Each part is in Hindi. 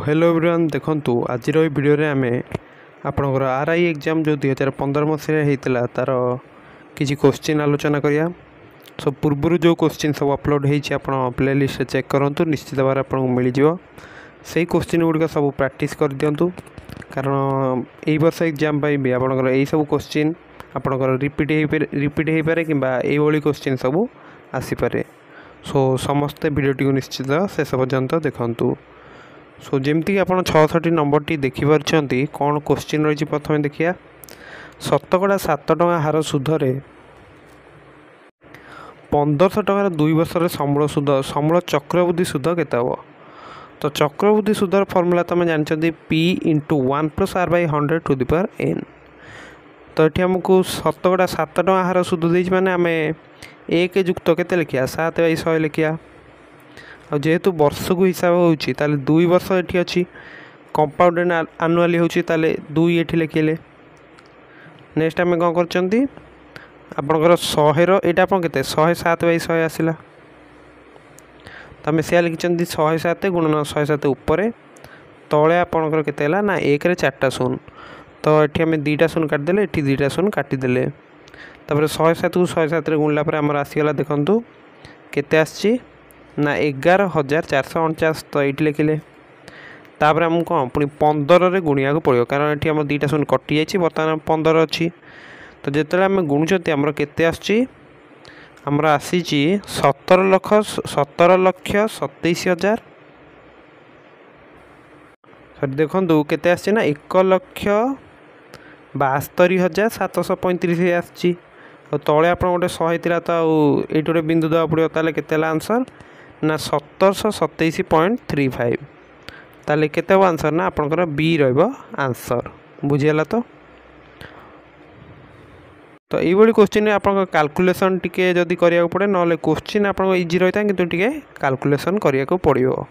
हेलो एवरीवन देखंतु आज वीडियो रे आमे आपनकर आरआई एग्जाम जो 2015 मसीह होता तार किसी क्वेश्चन आलोचना करिया। सो पूर्व जो क्वेश्चन सब अपलोड होती आप प्लेलिस्ट चेक करूँ निश्चित भाव आपको मिल जाव से क्वेश्चन गुड़िक सब प्रैक्टिस कर दिंतु कारण यही वर्ष एग्जाम भी आपंकर यही सब क्वेश्चन आपंकर रिपीट हो पारे कि क्वेश्चन सब आसीपे। सो समस्ते वीडियो निश्चित शेष पर्यंत देखंतु। सो जमती आप 66 नंबर टी देखिपारे कौन क्वेश्चन रही प्रथम देखिया। शतकड़ा 7 टଙ୍କା हार सुधरे 1500 टकार 2 वर्ष समूल सुध समूल चक्रवृद्धि सुध केते हम। तो चक्रवृद्धि सुधर फर्मूला तुम जानते P × 1+r/100 to the power n। तो ये आमको शतकड़ा 7 टଙ୍କା हार सुध दे माने आम 1 युक्त के लिखा 7/100 लिखा। और जेहेतु वर्ष को हिसाब होची 2 वर्ष ये अच्छी कंपाउंड आनुआली होची 2 ये लिखिले। नेक्स्ट आम कौन कर आपणकर 100 यहाँ आप के 107/100 आसला। तो आम से लिखी 107 गुणन 107 उपर तले आपणकर के ना 1 रे 4टा शून्य। तो ये आम 2टा शून्य काटिदेले ये 2टा शून्य काटिदेले। तापर 107 को 107 रे गुणला पर आमर आसीगला देखंतु केते आसी ना 11,449। तो ये लिखिले तापर आमको कौन पुणी 15 रे गुणिया को पड़ो कारण ये आम 2टा शून्य कटि जाइए बर्तमान 15 अच्छी। तो जिते आम गुणुचती आमर केते आसी आमर आसी 17,27,000 सॉरी देखो केते आसी ना 1,72,735 आसी। तले आप गोटे 100 था तो ये गोटे बिंदु देवा पड़ो ताले केते आंसर ना 1727.35। ताले केते आंसर ना आपनकर बी रहइबो आंसर। बुझियला तो यही क्वेश्चन आप कैलकुलेशन टिके जदि करिया पड़े ना क्वेश्चन आपको इजी रही था किंतु टिके कैलकुलेशन करिया को पड़ियो।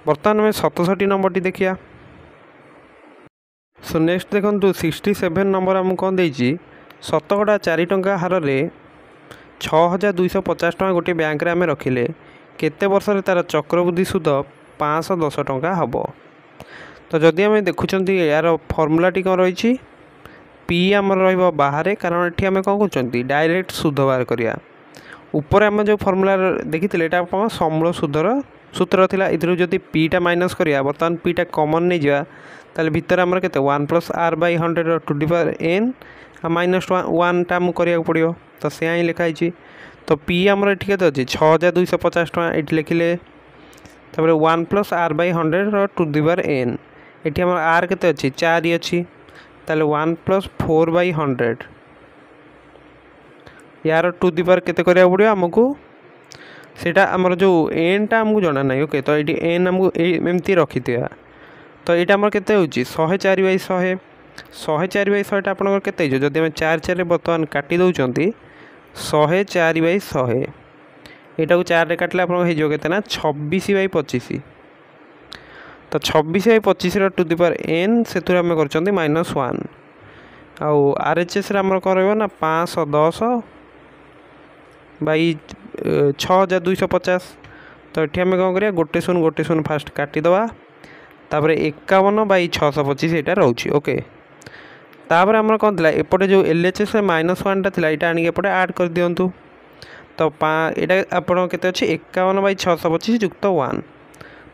बर्तमान में 67 नंबर टी देखिया। सो नेक्स्ट देखो 67 नंबर आमको कौन देछि शतकड़ा 4 टଙ୍କା हार रे 6,250 टଙ୍କା गोटे बैंक रे आमे रखिले केते वर्ष रे तार चक्रवृद्धि सुध 510 टଙ୍କା हम। तो जदि आम देखुं यार फर्मूला टी कौन रही पी आमर रहिबो बाहर कारण ये आम कौन कर डायरेक्ट सुध बाहर करिया। ऊपर आम जो फर्मूला देखी ये समूल सुधर सूत्र था ये पीटा माइनस करिया बर्तमान पीटा कमन नहीं जा ताले भितर आमर केते 1+r/100 to the power n -1 टा करिया पड़ियो। तो से ही लिखाई। तो पी आमर ये केते अच्छी 6,250 टଙ୍କା ये लिखिले 1+r/100 to the power n ये आमर r केते अच्छी 4 अच्छी ताले 1+4/100 यार टू द पावर केते करिया पड़ियो आमको सेटा आमर जो एन टा आमको जना ना। ओके तो ये एन आमको एमती रखी था। तो यहाँ आमर केते होची 104/100 104/100 आपनकर केते जो जदि हम 4 बर्तमान काटी दउचंती 104/100 एटा को 4 रे काटले आपन हे जो केते ना 26/25। तो 26/25 टू द पावर n सेतुर आम करचंती -1 आउ RHS रे आमर करबो ना 510/6,250। तो ये आम कौन करिया गोटे शून्य फास्ट काटिदेवा तापर 51/625 यहाँ रोचे। ओके तापर आमर कौन था एपटे जो LHS -1 टा था यहाँ आनिक एपटे ऐड कर दिंतु। तो यहाँ आपड़ के 51/625 युक्त 1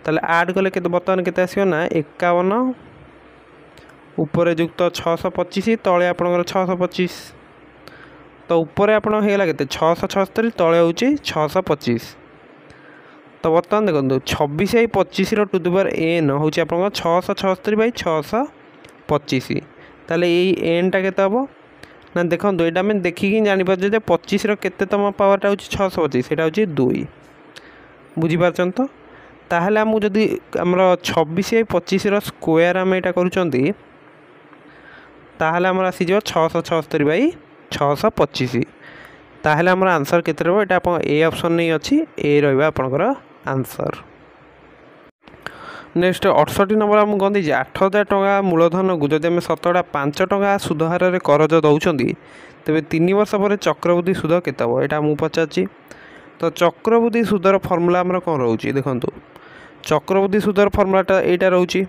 ताले ऐड कले बर्तमान केते आसियो ना 51 ऊपर युक्त 625 तले आपणकर 625। तो ऊपर आपन होगा के 676 तले हूँ 625। तो बर्तमान देखो 26/25 टू द पावर n हूँ आप 676/625 ताले यही n टा केते हम ना देखो यहाँ आम देखिकी जापर 25 केते तम पावरटा हूँ 625 यहाँ हूँ 2 बुझीपार। तो ताहले आमको जदि आमर 26/25 स्क्वायर आम यहाँ करूँगी ताहले आमर आसीज 676/625 ताहले आमर आंसर केते रहबो एटा आपन ए ऑप्शन नहीं अच्छी ए रहबा आपनकर आंसर। नेक्स्ट 68 नंबर आम कौन दी 8,000 टଙ୍କା मूलधन को जदि आम शतकड़ा 5 टଙ୍କା सुध हार रे करज दउचंदी तेबे 3 वर्ष पर चक्रवृद्धि सुध केते हम एटा मु पचाची। तो चक्रवृद्धि सुधर फर्मूला आमर कौन रोचे देखंतु चक्रवृद्धि सूदर फर्मुलाटा यहाँ रोचे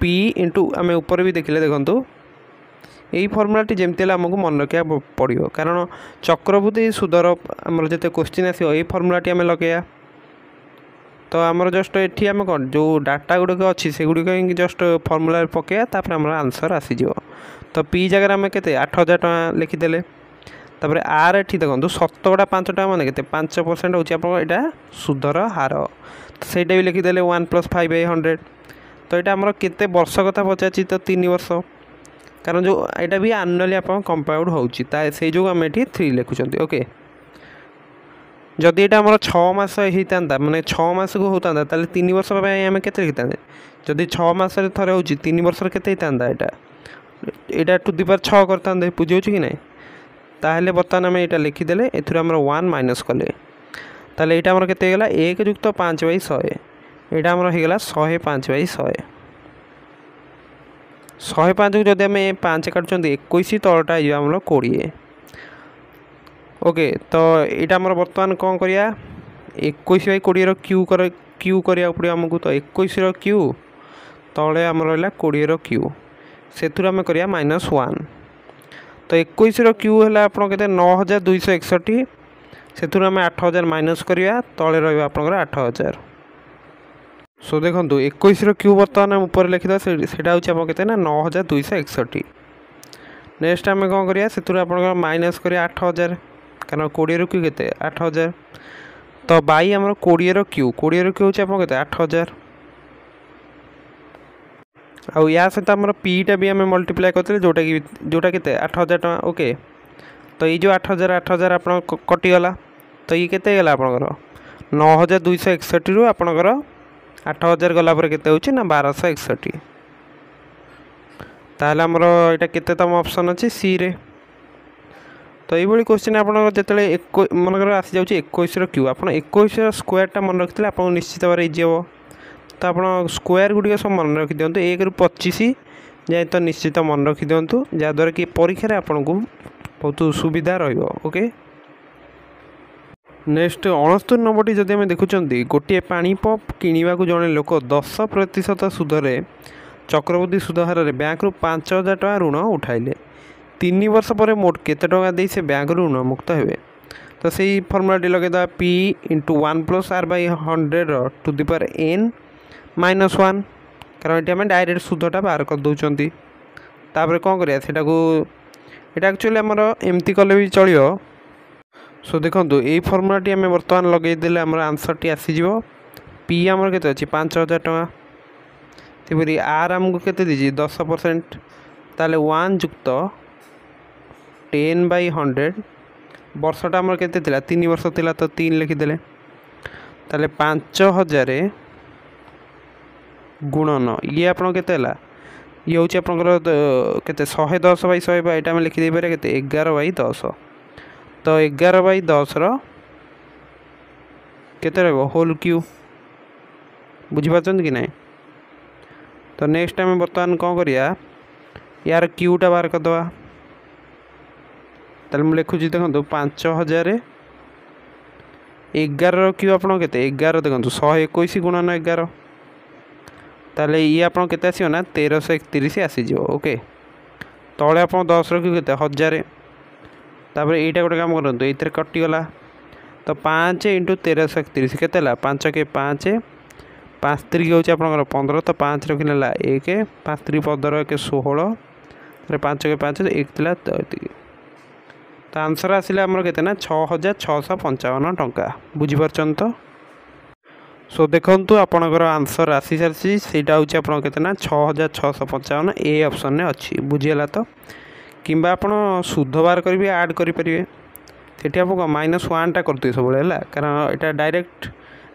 पी इंटू आम ऊपर भी देखिले देखूँ यही फर्मुलाटी जमती आमको मन रखा पड़ो कारण चक्रवृद्धि सूदर आमर जो क्वेश्चन आसो ये फर्मुलाटी आम लगे तो आमर जस्ट ये आम कौन जो डाटा गुड़िक अच्छी से गुड़िक जस्ट फर्मुला पकड़ा आमर आंसर आसीज तो पी जगह आम के 8,000 टका लिखिदे तापर आर एठी देखो 7 5 टका मैंने के 5% हूँ आप सुधर हार तो सहीटा भी लिखिदे 1 + 5/100 तो यहाँ आमर केते वर्ष कथा पचार तो 3 वर्ष कारण जो यहाँ भी आनुअली आप कंपाउंड होता से जो आम ये 3 लिखुं ओके जदि यहाँ आमर 6 मास होता माने 6 मास को होता 3 वर्ष आम के लिखिता जदि 6 मास थे हो 3 वर्ष के यहाँ टू दी पावर 6 करते बुझे कि ना ताहले बर्तमान आम यहाँ लिखिदे एम 1 माइनस कले ताहले यहाँ आमर केते गला 1 + 5/100 यहाँ आमर होगा 105/100 105 को जब आम 5 काटुं 21 तलटा आमर 20 ओके तो यहाँ आमर बर्तमान कौन करिया 21/20 क्यू करा पड़ो आमको तो 21 क्यू तले आमर रहा 20 क्यू से आम करिया -1 तो 21 क्यू है आप 9,261 से आम 8,000 माइनस करिया तले रहा आप 8,000 सो देखो 21 क्यू बर्तमान ऊपर लिखिद से हूँ के 9,261 नेक्स्ट आम कौन करिया से आप माइनस करिया 8,000 कारण 20 क्यू के 8,000 तो बाई आमर 20 क्यू हूँ आप के 8,000 आउ या सहित आमर पीटा भी आम मल्टीप्लाई करते जोटा के 8,000 टका ओके तो ये जो 8,000 आप कटिगला तो ये केते गला आपनकर 9,261 रु आपनकर 8,000 गला पर केते होची ना 1,261 ताहले आमर एटा केते तम ऑप्शन अछि सी रे तो ये क्वेश्चन आपनकर जेतले मनकर आसी जाउची 21 क्यू आपन 21 स्क्वायर टा मन रखितले आपन निश्चित भाव इजी हो तो आप स्क्वायर गुड़िक सब मन रखी दिंतु 1 ରୁ 25 जाए तो निश्चित मन रखी दिंतु जहाँद्वारा कि परीक्षा आपन को बहुत सुविधा रोके नेक्स्ट 69 नंबरटी जदि आम देखुं गोटे पानी पंप किणवा जड़े लोक 10% सुधरे चक्रवृद्धि सुध हार बैंक रु 5,000 टका ऋण उठाइले 3 वर्ष पर मोट केते टका दे से बैंक ऋण मुक्त हे तो सही फर्मुलाटी लगेदा P × 1 + r/100 to the power n -1 कारण ये आम डायरेक्ट सुधटा बाहर कर दौरान तापर कौन करिया सेटा को ये एक्चुअली आमर एमती कले भी चलियो सो देखो यही फर्मुलाटी आम बर्तमान लगेदेले आमर आंसरटी आसीज पी आमर केते अछि 5,000 टका तेपरी आर आमको केते दीजिए 10% ताले 1 + 10/100 वर्षटा आमर केते थिला 3 वर्ष थिला तो 3 लिखिदेले ताले 5,000 गुणन ये आप ये हूँ आपंकर के 110/100 यहाँ आम लिखिदे पारे के 11/10 तो 11/10 केते रहबो होल क्यू बुझीपारछन कि नहीं तो नेक्स्ट आम बर्तमान कौन करिया यार क्यूटा बाहर करदे ताले मुझे लिखुची देखो 5,000 11 क्यू आप 11 देखो 121 गुणन 11 ताले ये आप केते आसीयो ना 1,331 आसीज ओके तले आप 10 क्यू के 1,000 तापर यहाँ गोटे काम करूँ ये कटिगला तो 5 × 1,331 के 5 के 5 5 3 हूँ आप 15 तो 5 रखिने 1 5 3 15 1 16 5 के 5 1 थिला तो आंसर आसिला आमर केते ना 6,655 टंका बुझीपारछन तो सो देखंतु आपनकर आंसर आसी सारी सेटा हूँ आप केते ना 6,655 ए ऑप्शन ने अच्छी बुझीगला तो किंबा आपण शुद्ध बार करेंगे आड करेंगे सेठी आप -1 टा करते सब है कारण यहाँ डायरेक्ट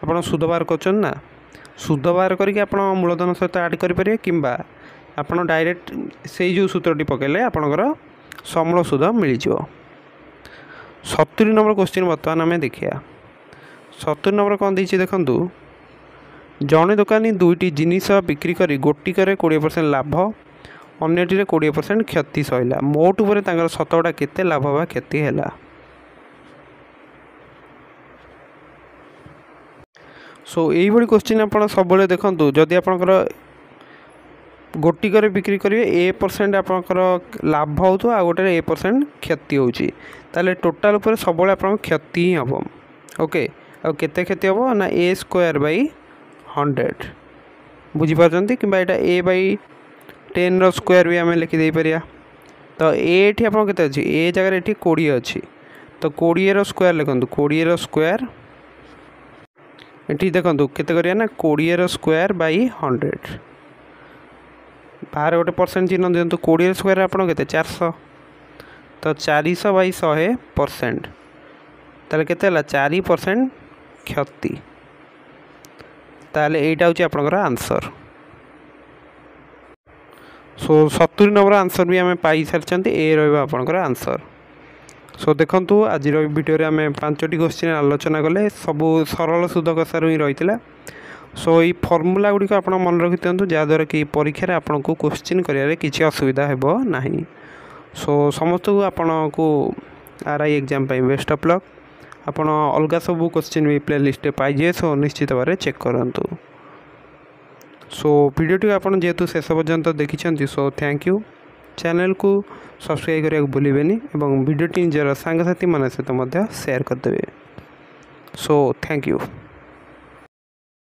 आप शुद्ध बार कर ना शुद्ध बार करके आप मूलधन सहित आड करेंगे किंबा आप डायरेक्ट से जो सूत्रटी पकेले आपणकर समूल सुध मिल जाव 70 नंबर क्वेश्चन बर्तमान आम देखिया 70 नंबर कौन देखिए देखु जड़े दोकानी 2टी जिनिस बिक्री कर गोटिकर 20% लाभ अन्यटी 20% क्षति सहला मोट उपर शतकड़ा केते लाभ बा क्षति है सो यही क्वेश्चन आप सब देखूँ जदि आपंकर गोटिकर बिक्री करेंगे ए% आपंकर लाभ हो आ गोटे ए% क्षति होची ताले टोटाल पर सब आप क्षति ही हम ओके आ केते क्षति हम ना a² / 100 बुझीपार कि a/10 स्क्वायर भी आम लिखिदे पारिया तो ये आप अच्छी ए जगह ये 20 अच्छी तो 20 स्क्वायर लिखुँ 20 स्क्वायर ये देखो केते करिया ना 20 स्क्वायर / 100 बाहर गोटे परसेंट चिन्ह दिंतु 20 स्क्वायर आप 400 तो 400 / 100% ताले केते 4% क्षति ताले एटा होची आपनकर आंसर। सो 70 नंबर आंसर भी आम पाई सारी ए रहा आपनकर आंसर। सो देखंतु आज वीडियो रे आम 5टी क्वेश्चन आलोचना कले सबू सरल सुध कषार ही रही है। सो ये फर्मूला गुड़िक आप मन रखि दिंतु जहाँद्वारा कि परीक्षा आपन को क्वेश्चन करिया किसी असुविधा हेब नहीं। सो समस्त को आपन को RI exam best of luck. आपन अलग सब क्वेश्चन भी प्लेलिस्ट पाइजे सो निश्चित भाव में चेक करूँ। सो वीडियोटी आपन जेहेतु शेष पर्यंत देखी सो थैंक यू। चैनल को सब्सक्राइब करने भूलें और वीडियोटी निजर सांगसाथी मान सहित शेयर करदे। So thank you.